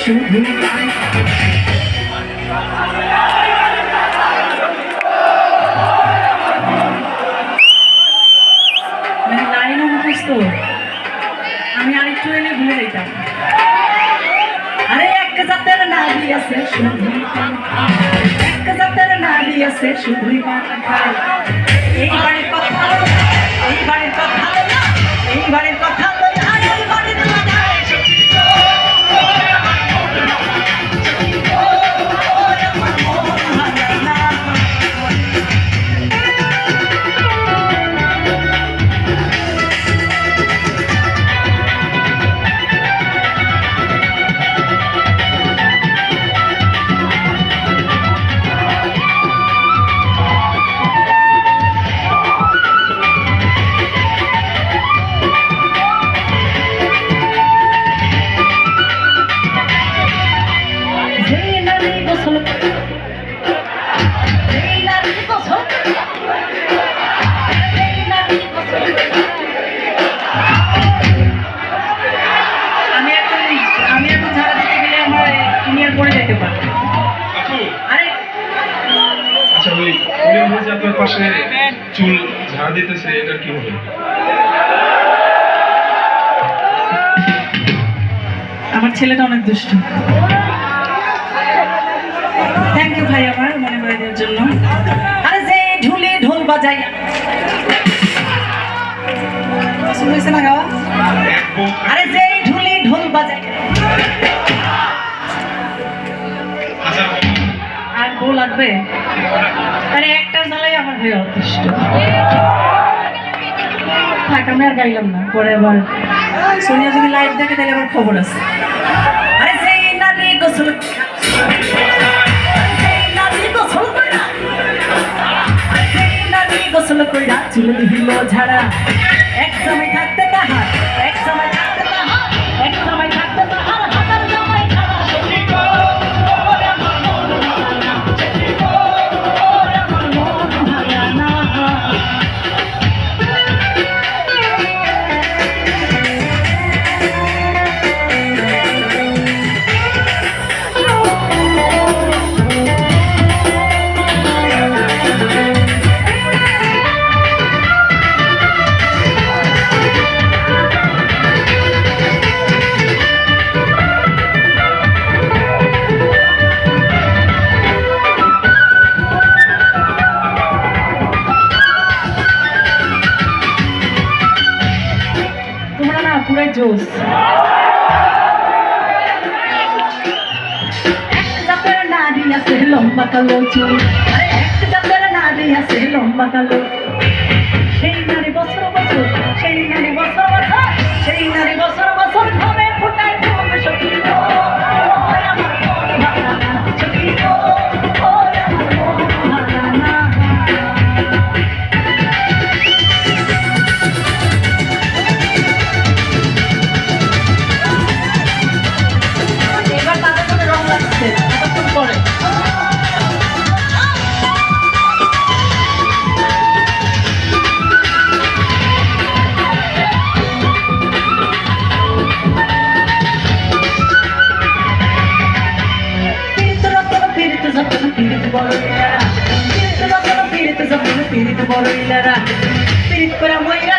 শুধু লাইনও মুখস্থ আমি আরেকটু এলে ভুলে যেতাম আরে এক জাতের নারী আছে শুধু এক জাতের নারী আছে শুধুই মাথা খায় এই বাড়ির কথা এই বাড়ির কথা এই বাড়ির কথা পাশে চুল ঝাড় দিতেছে এটা কি হবে আমার ছেলেটা অনেক দুষ্ট থ্যাংক ইউ ভাই আমার মনে করে দেওয়ার জন্য আরে যে ঢুলি ঢোল বাজাই শুনেছে না গাওয়া আরে যে ঢুলি ঢোল বাজাই আর বউ লাগবে আরে একটা জ্বালাই আমার ভাই অতিষ্ঠ থাক আমি আর গাইলাম না পরে আবার সোনিয়া যদি লাইভ দেখে তাহলে আমার খবর আছে আরে সেই নারী গোসল গোসল কইরা চুল দিল ঝাড়া এক সময় থাকতে তাহার এক সময় থাকতে তাহার এক সময় থাকতে তাহার হাতার জামাই খাড়া পুরাই জোস এক জাতের নারী আছে লম্বা কালো চুল এক জাতের নারী আছে লম্বা কালো সেই নারী বছর বছর সেই নারী বছর বছর সেই নারী বছর বছর ঘরে ফুটায় ফুল সখী পিরিত বড় ইলারা পিরিত করে মইরা